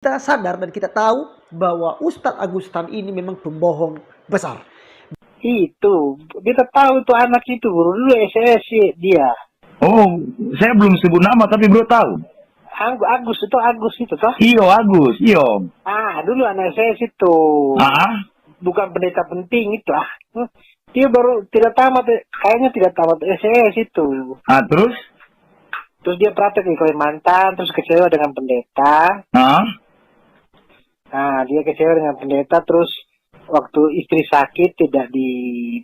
Kita sadar dan kita tahu bahwa Ustadz Agustan ini memang pembohong besar. Itu, kita tahu itu anak itu, bro. Dulu SS dia. Oh, saya belum sebut nama tapi bro tahu. Agus itu toh? Iyo, Agus, iyo. Dulu anak SS itu. Bukan pendeta penting itu lah. Dia baru tidak tamat, kayaknya tidak tamat SS itu. Terus? Terus dia praktek di Kalimantan, terus kecewa dengan pendeta. Dia kecewa dengan pendeta, terus waktu istri sakit tidak di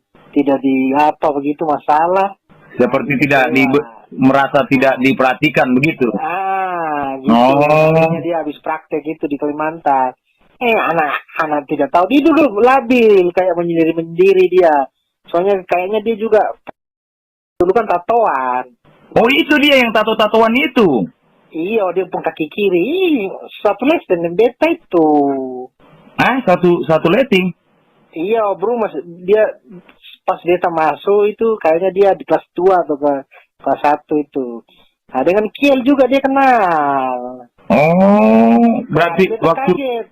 apa begitu masalah. Seperti merasa tidak diperhatikan begitu. Gitu. Dia habis praktek itu di Kalimantan. Anak tidak tahu, dia dulu labil kayak menyendiri dia. Soalnya kayaknya dia juga dulu kan tatoan. Oh, itu dia yang tato-tatoan itu. Iya, dia pun kaki kiri. Satu les dengan beta itu. Satu letting. Iya, bro, dia pas beta masuk itu kayaknya dia di kelas 2 atau kelas 1 itu. Dengan Kiel juga dia kenal. Oh, berarti waktu kaget.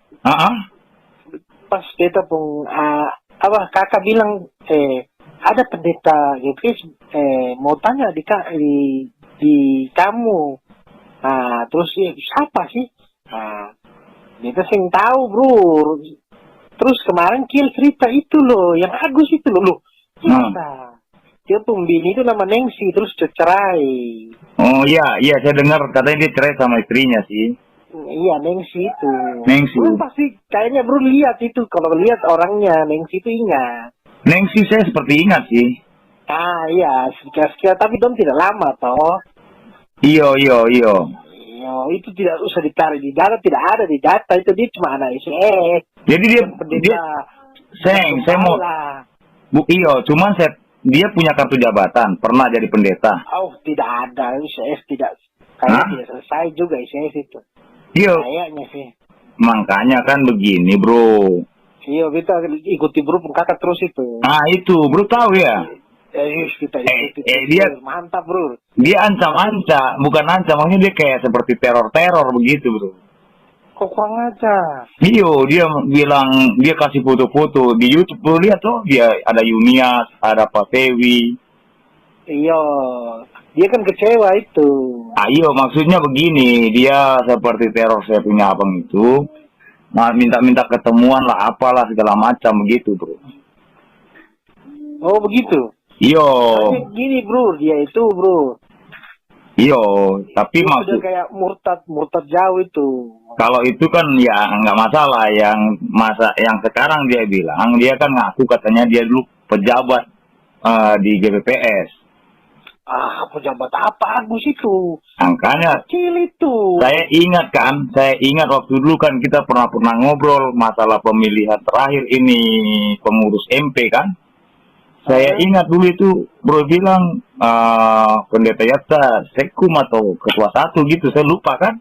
Pas beta pun kakak bilang ada pendeta gitu, mau tanya di kamu. Terus siapa sih? Beta sing tahu, bro. Terus kemarin Kiel cerita itu loh, yang Agus itu loh. Dia pembini itu nama Nengsi, terus cerai. Oh iya, saya dengar katanya dia cerai sama istrinya sih. Iya, Nengsi itu. Nengsi. Bro pasti kayaknya bro lihat itu, kalau lihat orangnya Nengsi itu ingat. Nengsi saya seperti ingat sih. Iya, sekitar tapi dong tidak lama toh. Iyo. Itu tidak usah ditarik di data, tidak ada di data, itu dia cuma anak ICS. Jadi dia saya mau cuman dia punya kartu jabatan, pernah jadi pendeta. Oh, tidak ada, ICS tidak. Kayaknya tidak selesai juga ICS itu. Iya. Kayaknya sih. Makanya kan begini, bro. Iya, kita ikuti bro kakak terus itu. Itu, bro tahu ya. Kita ikuti. Dia mantap, bro. Dia ancam-ancam, bukan ancam, maksudnya dia kayak seperti teror-teror begitu, bro. Kok kurang aja? Iyo, dia bilang, dia kasih foto-foto di YouTube, bro, lihat tuh, dia ada Yunias, ada Pak Tewi. Iya, dia kan kecewa itu. Iya, maksudnya begini, dia seperti teror saya punya abang itu, minta-minta ketemuan lah, apalah segala macam begitu, bro. Oh, begitu? Iyo. Gini, bro, dia itu, bro. Iyo, tapi maksud kayak murtad jauh itu. Kalau itu kan ya nggak masalah, yang sekarang dia bilang, dia kan ngaku katanya dia dulu pejabat di GBPS. Pejabat apa Agus itu? Makanya kecil itu. Saya ingat waktu dulu kan kita pernah ngobrol masalah pemilihan terakhir ini pengurus MP kan. Saya ingat dulu itu bro bilang pendeta Yatta Sekum atau ketua 1 gitu, saya lupa kan.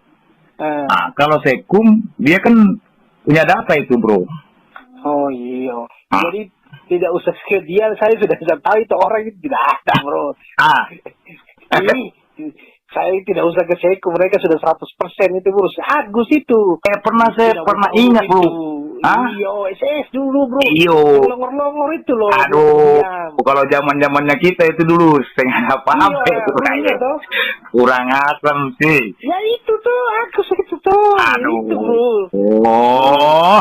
Kalau Sekum dia kan punya data itu, bro. Oh iya. Jadi tidak usah ke dia, saya sudah tahu itu orang itu tidak ada, bro. Ini saya tidak usah ke Sekum, mereka sudah 100% itu, bro. Agus itu. Saya pernah ingat, bro. Iya, SS dulu, bro. Iyo. Longor-longor itu loh. Aduh, kalau zaman-zamannya kita itu dulu setengah apa-apa itu kayaknya. Kurang asam sih. Ya itu tuh, Agus itu tuh. Aduh. Itu, bro. Oh,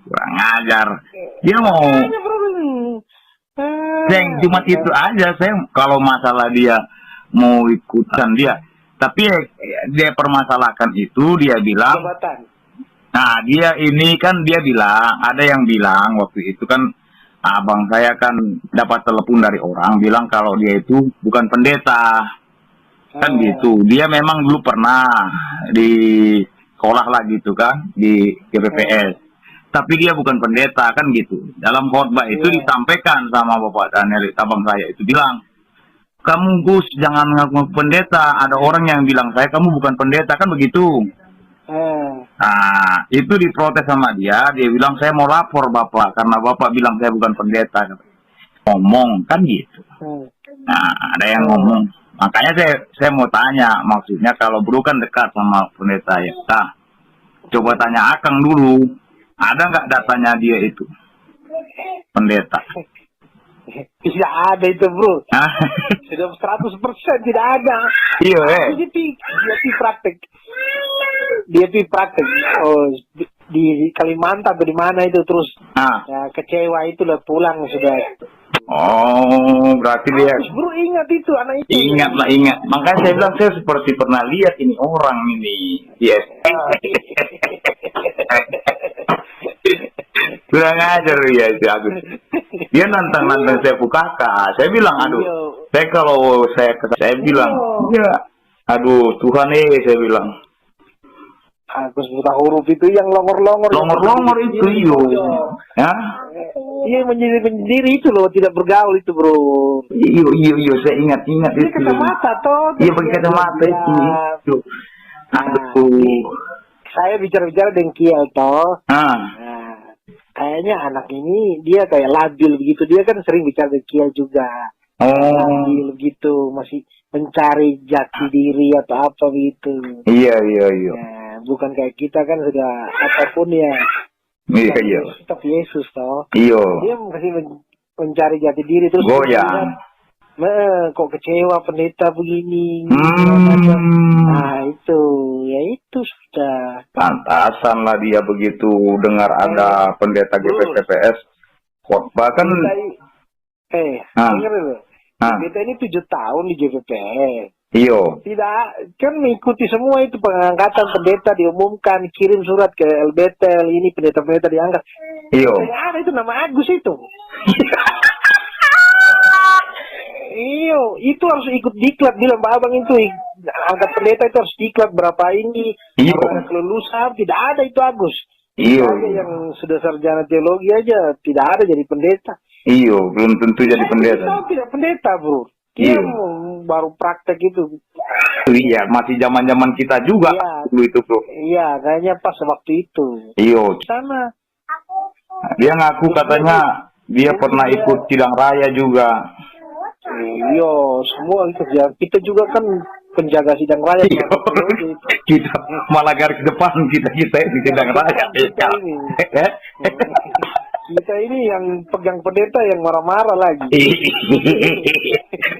kurang ajar. Dia mau. Cuma itu aja. Saya kalau masalah dia mau ikutan dia. Tapi dia permasalahkan itu, dia bilang. Jabatan. Nah, dia ini kan dia bilang, ada yang bilang waktu itu kan abang saya kan dapat telepon dari orang bilang kalau dia itu bukan pendeta. Kan gitu. Dia memang dulu pernah di sekolah lah gitu kan di GBPS. Tapi dia bukan pendeta kan gitu. Dalam khotbah itu disampaikan sama Bapak Daniel, abang saya itu bilang, "Kamu Gus jangan ngaku pendeta. Ada orang yang bilang saya kamu bukan pendeta," kan begitu. Itu diprotes sama dia bilang saya mau lapor Bapak karena Bapak bilang saya bukan pendeta. Ngomong kan gitu. Ada yang ngomong. Makanya saya mau tanya, maksudnya kalau bro kan dekat sama pendeta ya. Coba tanya Akang dulu. Ada nggak datanya dia itu? Pendeta. Tidak ada itu, bro. Hah? Sudah 100% tidak ada. Iya, Dia praktek. Oh, di Kalimantan atau di mana itu terus Ah. ya, kecewa itu lah pulang sudah. Oh, berarti dia Terus bro ingat itu anak itu. ingat lah, ingat. Makanya saya bilang saya seperti pernah lihat ini orang ini. Yes. Kurang ajar ya si Agus. Dia nantang saya Kakak. Saya bilang, aduh, saya bilang, ya, aduh Tuhan saya bilang. Agus buta huruf itu yang longor-longor. Longor itu, iyo. Ya? Iya menyendiri itu loh, tidak bergaul itu bro. Iyo, saya ingat Ini itu. kacamata toh. Iya, pakai kacamata itu. Aduh. Saya bicara-bicara dengan Kiel toh. Ah. Nah, kayaknya anak ini dia kayak labil begitu. Dia kan sering bicara dengan Kiel juga. Oh. Labil gitu, masih mencari jati diri atau apa gitu. Iya. Nah, bukan kayak kita kan sudah apapun ya. Iya. Tetap Yesus toh. Iya. Dia masih mencari jati diri terus. Goyang. Kok kecewa pendeta begini. Nah itu sudah. Pantasan lah dia begitu dengar ada pendeta GPPS khotbah kan. Dengar loh. Pendeta ini 7 tahun di GPPS. Iyo. Tidak, kan mengikuti semua itu pengangkatan pendeta diumumkan, kirim surat ke LBTL, ini pendeta-pendeta diangkat. Iyo. Ada itu nama Agus itu. Iyo, itu harus ikut diklat bilang Pak Abang itu angkat pendeta itu harus diklat berapa ini. Iyo. Ada kelulusan, tidak ada itu Agus. Iyo. Ada yang sudah sarjana teologi aja tidak ada jadi pendeta. Iyo, belum tentu jadi pendeta. Tidak pendeta, bro. Dia baru praktek itu. Iya, masih zaman-zaman kita juga dulu itu, bro. Iya, kayaknya pas waktu itu. Iyo. Sana. Dia ngaku katanya dia pernah ikut sidang raya juga. Iya, semua itu ya. Kita juga kan penjaga sidang raya. Kita malah garis depan kita di sidang raya. Kita ini yang pegang pendeta yang marah-marah lagi.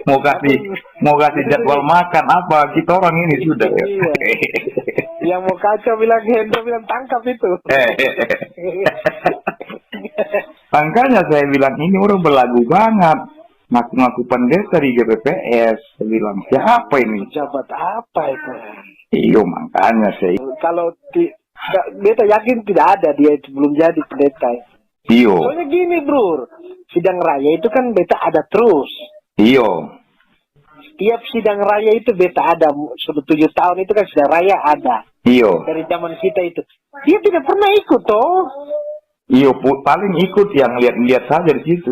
mau kasih jadwal makan apa, kita orang ini sudah. Iya. Yang mau kacau bilang Hendro bilang tangkap itu. Makanya saya bilang ini orang belagu banget. Ngaku-ngaku pendeta di GPPS. Saya bilang siapa ini? Jabat apa itu? Iya, makanya saya. Kalau beta yakin tidak ada dia itu belum jadi pendeta. Iyo. Soalnya gini bro, sidang raya itu kan beta ada terus. Iyo. Setiap sidang raya itu beta ada, sudah 7 tahun itu kan sidang raya ada. Iyo. Dari zaman kita itu. Dia tidak pernah ikut toh. Iyo, paling ikut yang lihat-lihat saja di situ.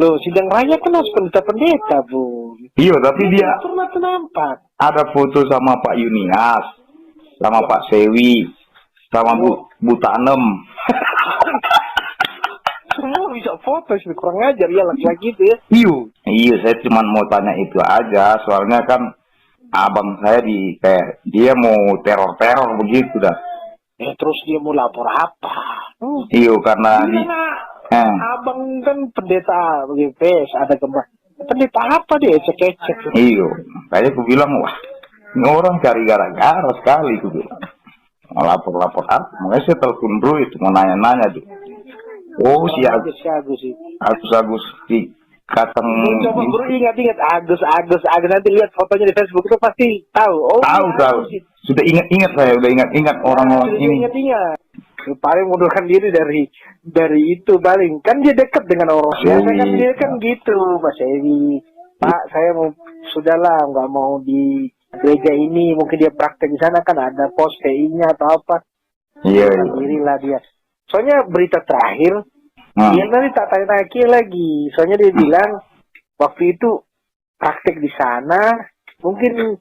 Loh, sidang raya kan harus pendeta-pendeta bu. Iyo, tapi dia pernah nampak. ada foto sama Pak Yunias, sama Pak Sewi, sama Bu Tanem. Semua bisa foto sih, kurang ajar ya laki-laki itu ya. Iya, saya cuma mau tanya itu aja, soalnya kan abang saya dia mau teror begitu dah. Terus dia mau lapor apa? Iya, karena abang kan pendeta GPS ada kembang. Pendeta apa dia ecek-ecek? Iya, kayak aku bilang wah, ini orang cari gara-gara sekali aku bilang. Lapor-lapor apa? Makanya saya telepon bro itu mau nanya-nanya tuh. Oh si Agus si Kateng. Coba bro ingat Agus nanti lihat fotonya di Facebook itu pasti tahu. Oh tahu. Sudah ingat saya, udah ingat orang-orang ini. Ingat. Paling mundurkan diri dari itu paling kan dia dekat dengan orang. Biasa kan dia kan gitu Mas Ewi. Pak saya mau sudahlah nggak mau di gereja ini, mungkin dia praktek di sana kan ada pos PI-nya atau apa. Iya. Dirilah dia. Soalnya berita terakhir, dia nanti tak tanya-tanya lagi. Soalnya dia bilang waktu itu praktek di sana, mungkin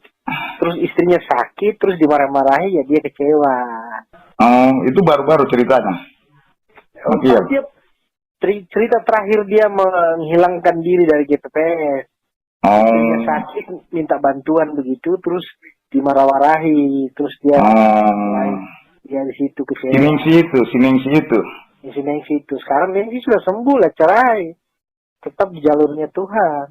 terus istrinya sakit, terus dimarah-marahi, ya dia kecewa. Itu baru-baru ceritanya. Dia cerita terakhir dia menghilangkan diri dari GPPS. Istrinya sakit, minta bantuan begitu, terus dimarah-marahi, terus dia Oh. dia di situ kecewa. Sinengsi itu. Di situ. Sekarang Nengsi sudah sembuh lah, cerai. Tetap di jalurnya Tuhan.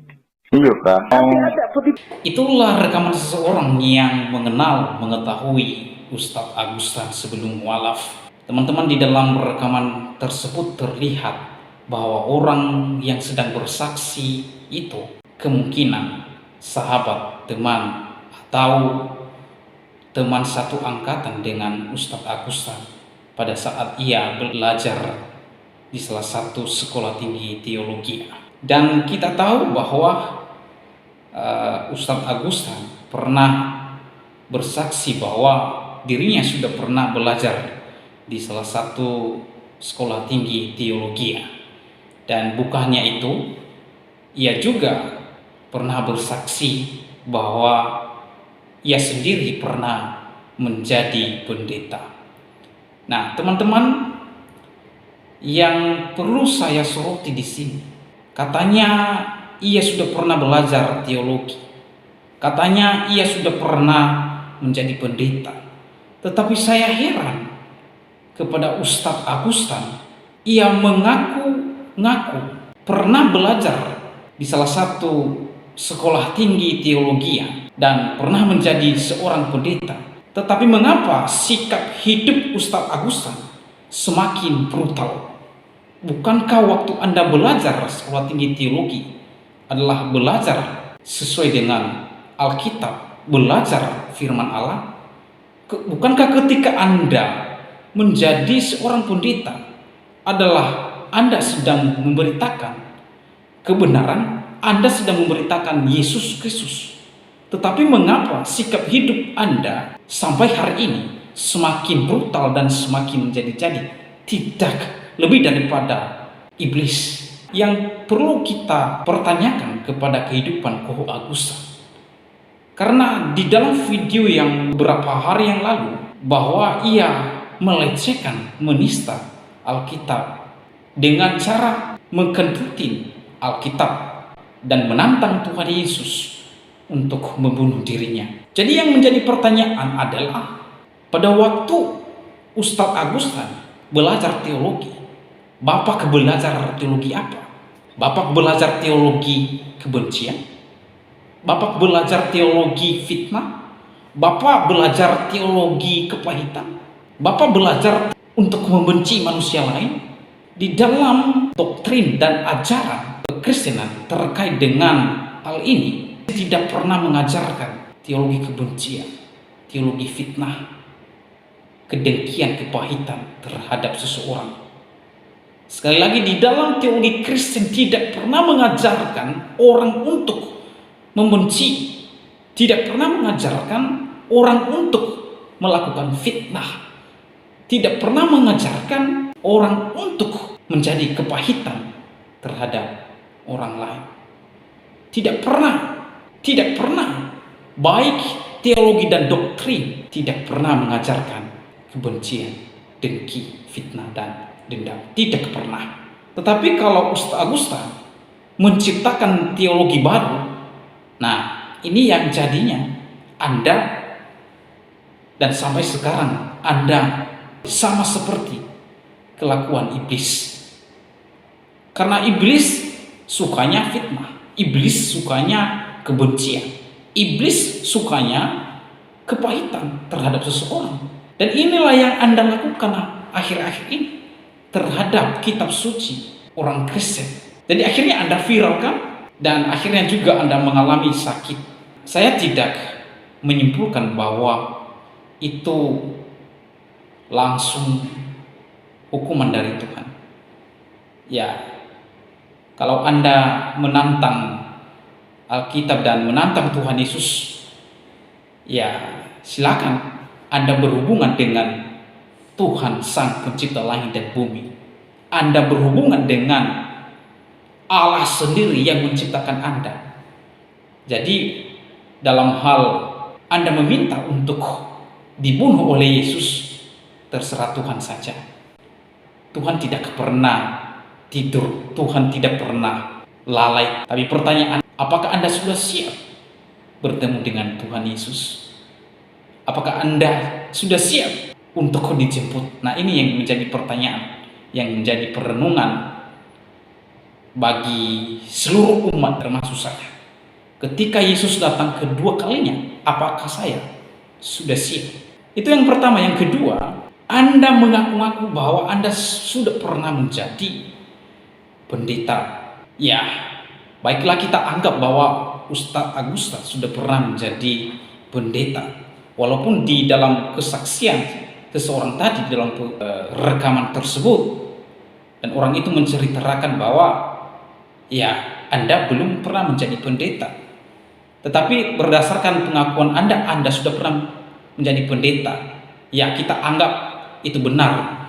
Iya kak. Tapi ada putih. Itulah rekaman seseorang yang mengetahui Ustadz Agustan sebelum mualaf. Teman-teman, di dalam rekaman tersebut terlihat bahwa orang yang sedang bersaksi itu kemungkinan sahabat, teman, atau teman satu angkatan dengan Ustadz Agustan pada saat ia belajar di salah satu sekolah tinggi teologi. Dan kita tahu bahwa Ustadz Agustan pernah bersaksi bahwa dirinya sudah pernah belajar di salah satu sekolah tinggi teologi. Dan bukannya itu, ia juga pernah bersaksi bahwa ia sendiri pernah menjadi pendeta. Nah, teman-teman, yang perlu saya soroti di sini, katanya ia sudah pernah belajar teologi, katanya ia sudah pernah menjadi pendeta. Tetapi saya heran kepada Ustadz Agustan, ia mengaku pernah belajar di salah satu sekolah tinggi teologi dan pernah menjadi seorang pendeta. Tetapi mengapa sikap hidup Ustadz Agustan semakin brutal? Bukankah waktu Anda belajar sekolah tinggi teologi adalah belajar sesuai dengan Alkitab, belajar firman Allah? Bukankah ketika Anda menjadi seorang pendeta adalah Anda sedang memberitakan kebenaran, Anda sedang memberitakan Yesus Kristus? Tetapi mengapa sikap hidup Anda sampai hari ini semakin brutal dan semakin menjadi-jadi? Tidak lebih daripada iblis. Yang perlu kita pertanyakan kepada kehidupan Koho Agustan, karena di dalam video yang beberapa hari yang lalu bahwa ia melecehkan, menista Alkitab dengan cara mengkentutin Alkitab dan menantang Tuhan Yesus untuk membunuh dirinya. Jadi yang menjadi pertanyaan adalah, pada waktu Ustadz Agustan belajar teologi, Bapak belajar teologi apa? Bapak belajar teologi kebencian? Bapak belajar teologi fitnah? Bapak belajar teologi kepahitan? Bapak belajar untuk membenci manusia lain? Di dalam doktrin dan ajaran kekristenan terkait dengan hal ini tidak pernah mengajarkan teologi kebencian, teologi fitnah, kedengkian, kepahitan terhadap seseorang. Sekali lagi, di dalam teologi Kristen tidak pernah mengajarkan orang untuk membenci, tidak pernah mengajarkan orang untuk melakukan fitnah, tidak pernah mengajarkan orang untuk menjadi kepahitan terhadap orang lain. Tidak pernah, baik teologi dan doktrin tidak pernah mengajarkan kebencian, dengki, fitnah, dan dendam. Tidak pernah. Tetapi kalau Ustadz Agustan menciptakan teologi baru, nah ini yang jadinya Anda dan sampai sekarang Anda sama seperti kelakuan iblis. Karena iblis sukanya fitnah, iblis sukanya kebencian, iblis sukanya kepahitan terhadap seseorang. Dan inilah yang Anda lakukan akhir-akhir ini terhadap kitab suci orang Kristen. Jadi akhirnya Anda viralkan dan akhirnya juga Anda mengalami sakit. Saya tidak menyimpulkan bahwa itu langsung hukuman dari Tuhan. Ya, kalau Anda menantang Alkitab dan menantang Tuhan Yesus, ya silakan Anda berhubungan dengan Tuhan Sang Pencipta langit dan bumi. Anda berhubungan dengan Allah sendiri yang menciptakan Anda. Jadi dalam hal Anda meminta untuk dibunuh oleh Yesus, terserah Tuhan saja. Tuhan tidak pernah tidur, Tuhan tidak pernah lalai. Tapi pertanyaan, apakah Anda sudah siap bertemu dengan Tuhan Yesus? Apakah Anda sudah siap untuk dijemput? Nah, ini yang menjadi pertanyaan, yang menjadi perenungan bagi seluruh umat termasuk saya. Ketika Yesus datang kedua kalinya, apakah saya sudah siap? Itu yang pertama. Yang kedua, Anda mengaku-ngaku bahwa Anda sudah pernah menjadi pendeta. Ya, baiklah kita anggap bahwa Ustadz Agustan sudah pernah menjadi pendeta. Walaupun di dalam kesaksian seseorang tadi dalam rekaman tersebut, dan orang itu menceritakan bahwa ya, Anda belum pernah menjadi pendeta. Tetapi berdasarkan pengakuan Anda sudah pernah menjadi pendeta. Ya, kita anggap itu benar.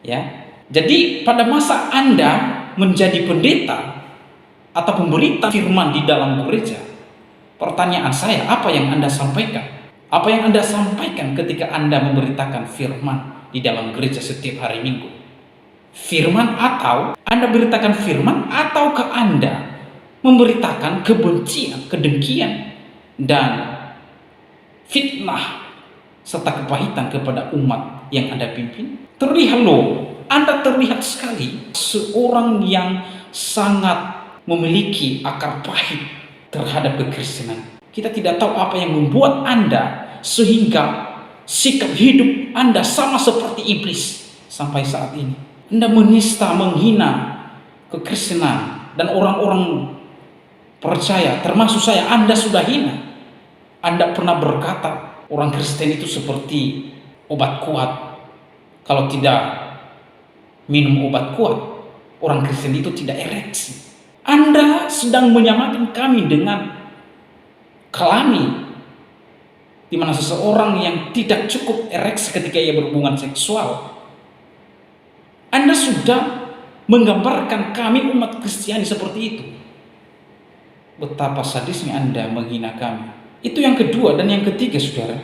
Ya. Jadi pada masa Anda menjadi pendeta atau pemberita firman di dalam gereja, pertanyaan saya, apa yang Anda sampaikan? Apa yang Anda sampaikan ketika Anda memberitakan firman di dalam gereja setiap hari Minggu? Firman, atau Anda beritakan firman, ataukah Anda memberitakan kebencian, kedengkian, dan fitnah serta kepahitan kepada umat yang Anda pimpin? Terlihat loh, Anda terlihat sekali seorang yang sangat memiliki akar pahit terhadap kekristenan. Kita tidak tahu apa yang membuat Anda sehingga sikap hidup Anda sama seperti iblis sampai saat ini. Anda menista, menghina kekristenan dan orang-orang percaya, termasuk saya. Anda sudah hina. Anda pernah berkata orang Kristen itu seperti obat kuat. Kalau tidak minum obat kuat, orang Kristen itu tidak ereksi. Anda sedang menyamakan kami dengan kelami, di mana seseorang yang tidak cukup ereksi ketika ia berhubungan seksual. Anda sudah menggambarkan kami umat Kristiani seperti itu. Betapa sadisnya Anda menghina kami. Itu yang kedua. Dan yang ketiga, saudara,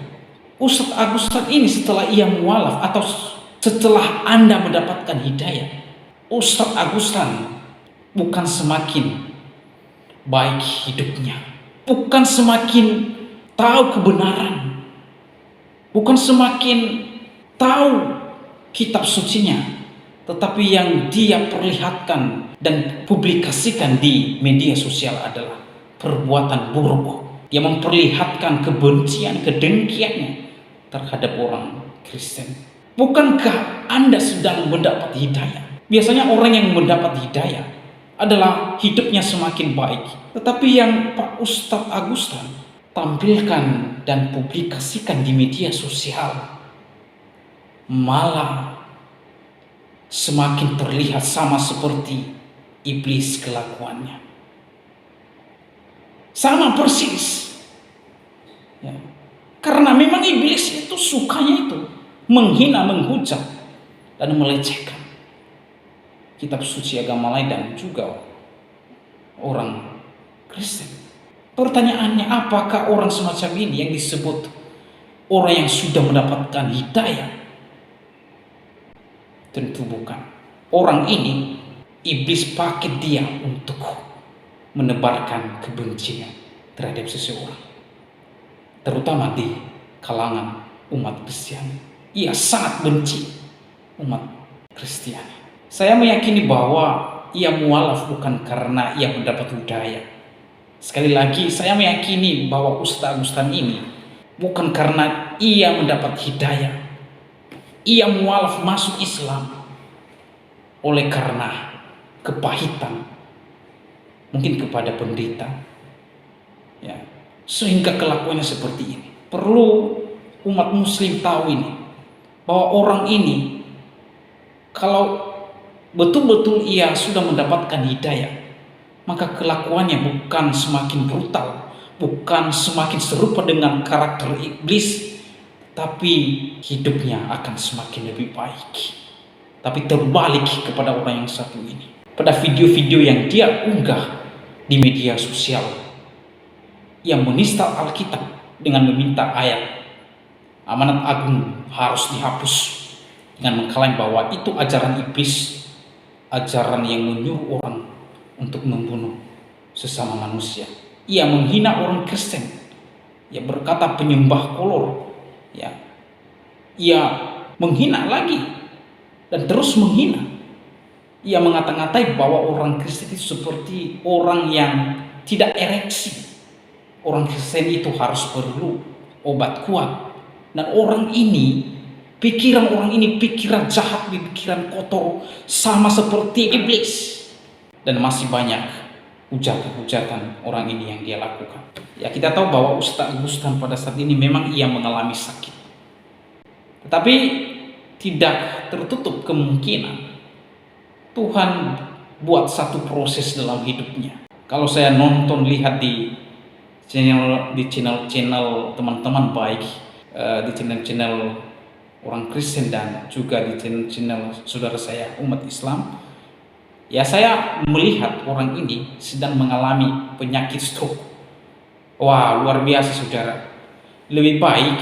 Ustadz Agustan ini setelah ia mualaf atau setelah Anda mendapatkan hidayah, Ustadz Agustan bukan semakin baik hidupnya, bukan semakin tahu kebenaran, bukan semakin tahu kitab sucinya, tetapi yang dia perlihatkan dan publikasikan di media sosial adalah perbuatan buruk. Dia memperlihatkan kebencian, kedengkiannya terhadap orang Kristen. Bukankah Anda sedang mendapat hidayah? Biasanya orang yang mendapat hidayah adalah hidupnya semakin baik. Tetapi yang Pak Ustadz Agustan tampilkan dan publikasikan di media sosial malah semakin terlihat sama seperti iblis kelakuannya. Sama persis. Ya. Karena memang iblis itu sukanya itu menghina, menghujat, dan melecehkan kitab suci agama lain dan juga orang Kristen. Pertanyaannya, apakah orang semacam ini yang disebut orang yang sudah mendapatkan hidayah? Tentu bukan. Orang ini iblis pakai dia untuk menebarkan kebencian terhadap seseorang, terutama di kalangan umat Kristiani. Ia sangat benci umat Kristiani. Saya meyakini bahwa ia mualaf bukan karena ia mendapat hidayah. Sekali lagi, saya meyakini bahwa Ustadz Agustan ini bukan karena ia mendapat hidayah. Ia mualaf masuk Islam oleh karena kepahitan mungkin kepada pendeta, ya, sehingga kelakuannya seperti ini. Perlu umat muslim tahu ini, bahwa orang ini kalau betul-betul ia sudah mendapatkan hidayah, maka kelakuannya bukan semakin brutal, bukan semakin serupa dengan karakter iblis, tapi hidupnya akan semakin lebih baik. Tapi terbalik kepada orang yang satu ini. Pada video-video yang dia unggah di media sosial, yang menista Alkitab dengan meminta ayat amanat agung harus dihapus, dengan mengklaim bahwa itu ajaran iblis, ajaran yang menyuruh orang untuk membunuh sesama manusia. Ia menghina orang Kristen, ia berkata penyembah kolor, Ya, ia menghina lagi dan terus menghina. Ia mengata-ngatai bahwa orang Kristen itu seperti orang yang tidak ereksi. Orang Kristen itu harus perlu obat kuat. Dan orang ini, pikiran orang ini pikiran jahat, pikiran kotor, sama seperti iblis. Dan masih banyak hujatan-hujatan orang ini yang dia lakukan. Ya, kita tahu bahwa Ustaz Agustan pada saat ini memang ia mengalami sakit. Tetapi tidak tertutup kemungkinan Tuhan buat satu proses dalam hidupnya. Kalau saya nonton, lihat di channel teman-teman baik, di channel orang Kristen dan juga di channel saudara saya umat Islam, ya saya melihat orang ini sedang mengalami penyakit stroke. Wah, luar biasa saudara. Lebih baik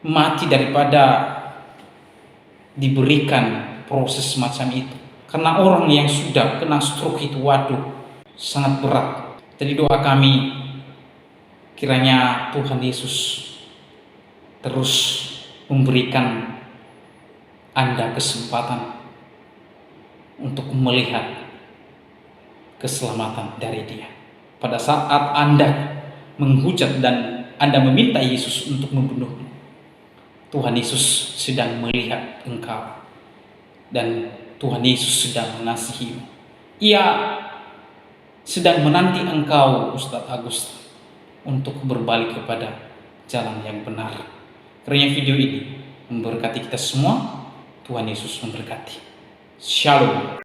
mati daripada diberikan proses semacam itu. Karena orang yang sudah kena stroke itu, waduh, sangat berat. Jadi doa kami, kiranya Tuhan Yesus terus memberikan Anda kesempatan untuk melihat keselamatan dari Dia. Pada saat Anda menghujat dan Anda meminta Yesus untuk membunuhmu, Tuhan Yesus sedang melihat engkau dan Tuhan Yesus sedang mengasihimu. Ia sedang menanti engkau, Ustadz Agustan, untuk berbalik kepada jalan yang benar. Karena video ini memberkati kita semua. Tuhan Yesus memberkati. Shalom.